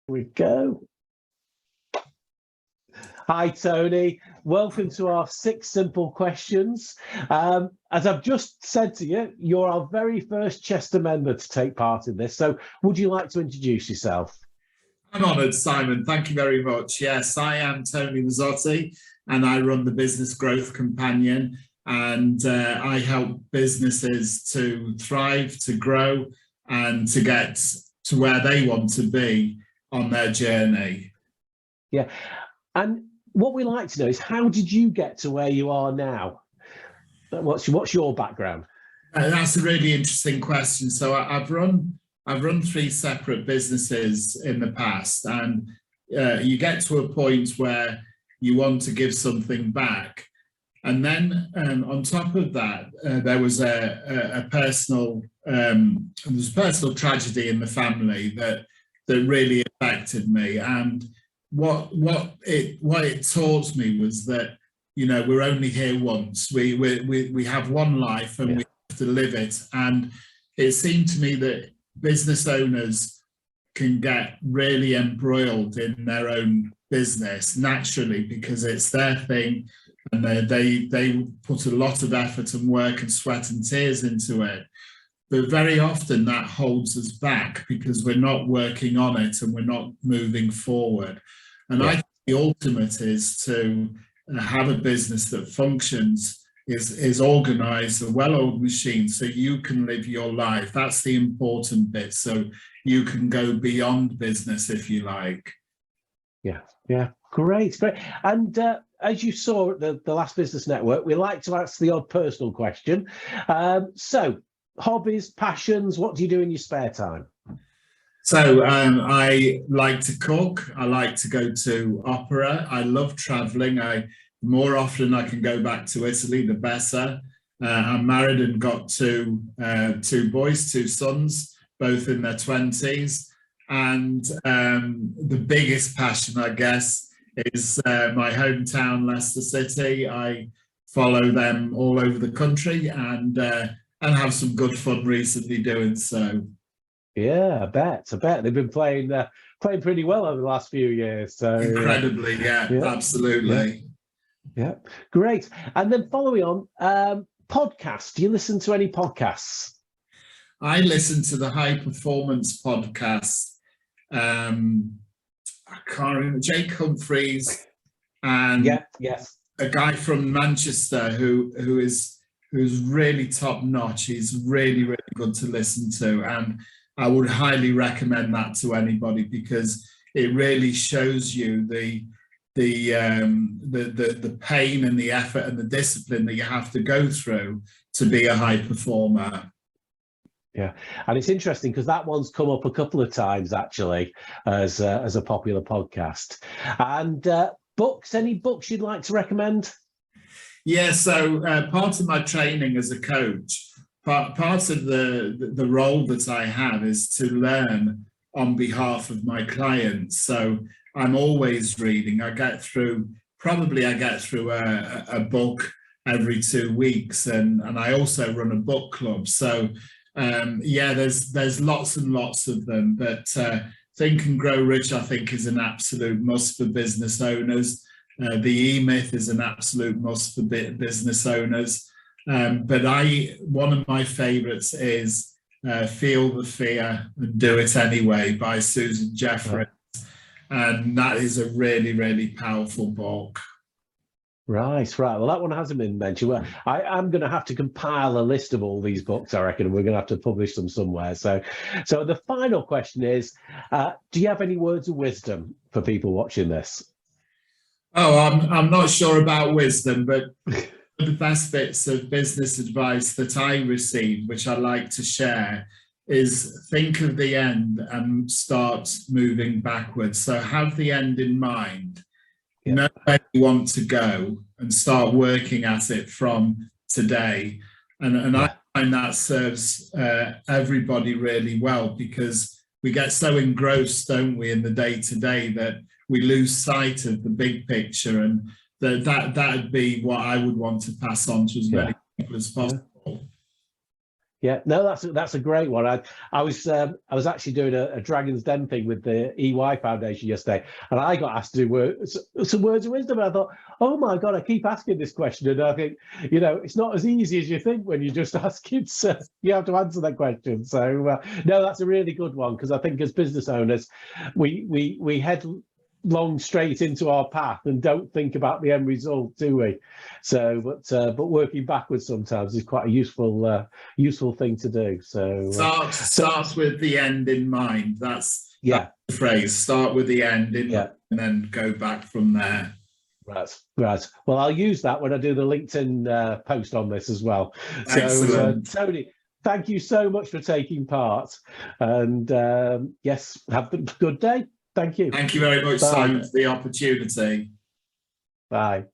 We go. Hi, Tony. Welcome to our 6 simple questions. As I've just said to you, you're our very first Chester member to take part in this. So would you like to introduce yourself? I'm honoured, Simon. Thank you very much. Yes, I am Tony Mazzotti, and I run the Business Growth Companion, and I help businesses to thrive, to grow, and to get to where they want to be on their journey. Yeah. And what we like to know is, how did you get to where you are now? What's your background? That's a really interesting question. So I've run 3 separate businesses in the past, and you get to a point where you want to give something back. And then on top of that, there was a personal personal tragedy in the family that really affected me. And what it taught me was that, you know, we're only here once. We have one life, and we have to live it. And it seemed to me that business owners can get really embroiled in their own business naturally because it's their thing, and they put a lot of effort and work and sweat and tears into it. But very often that holds us back because we're not working on it and we're not moving forward. And I think the ultimate is to have a business that functions, is organized, a well-oiled machine, so you can live your life. That's the important bit. So you can go beyond business, if you like. Yeah, great. And as you saw at the last Business Network, we like to ask the odd personal question. So hobbies, passions, what do you do in your spare time? So I like to cook. I like to go to opera. I love traveling. More often I can go back to Italy, the better. I'm married and got two boys, 2 sons, both in their 20s. And the biggest passion, I guess, is my hometown, Leicester City. I follow them all over the country and have some good fun recently doing so. Yeah, I bet they've been playing pretty well over the last few years. So incredibly, yeah, absolutely. Yeah, great. And then following on, podcasts. Do you listen to any podcasts? I listen to the High Performance podcast. I can't remember, Jake Humphreys and a guy from Manchester who's really top notch. He's really, really good to listen to, and I would highly recommend that to anybody because it really shows you the pain and the effort and the discipline that you have to go through to be a high performer. Yeah, and it's interesting because that one's come up a couple of times actually as a popular podcast. And books, any books you'd like to recommend? Yeah, so part of my training as a coach, part of the role that I have is to learn on behalf of my clients. So I'm always reading. I get through a book every 2 weeks, and I also run a book club. So there's lots and lots of them, but Think and Grow Rich, I think, is an absolute must for business owners. The E-Myth is an absolute must for business owners. But one of my favorites is Feel the Fear and Do It Anyway by Susan Jeffers. And that is a really, really powerful book. Right. Well, that one hasn't been mentioned. Well, I'm going to have to compile a list of all these books, I reckon, and we're going to have to publish them somewhere. So the final question is, do you have any words of wisdom for people watching this? Oh, I'm not sure about wisdom, but the best bits of business advice that I received, which I like to share, is think of the end and start moving backwards. So have the end in mind. Know where you want to go and start working at it from today. And I find that serves everybody really well because we get so engrossed, don't we, in the day-to-day that we lose sight of the big picture, and that'd be what I would want to pass on to as many people as possible. Yeah, no, that's a great one. I was actually doing a Dragon's Den thing with the EY Foundation yesterday, and I got asked to do some words of wisdom. And I thought, oh my God, I keep asking this question, and I think, it's not as easy as you think when you just ask kids. You have to answer that question. So no, that's a really good one, because I think as business owners, we head long straight into our path and don't think about the end result, do we? So, but working backwards sometimes is quite a useful thing to do. So start with the end in mind. That's the phrase. Start with the end in mind, and then go back from there. Right. Well, I'll use that when I do the LinkedIn post on this as well. Excellent. So, Tony, thank you so much for taking part, and yes, have a good day. Thank you. Thank you very much, Simon, for the opportunity. Bye.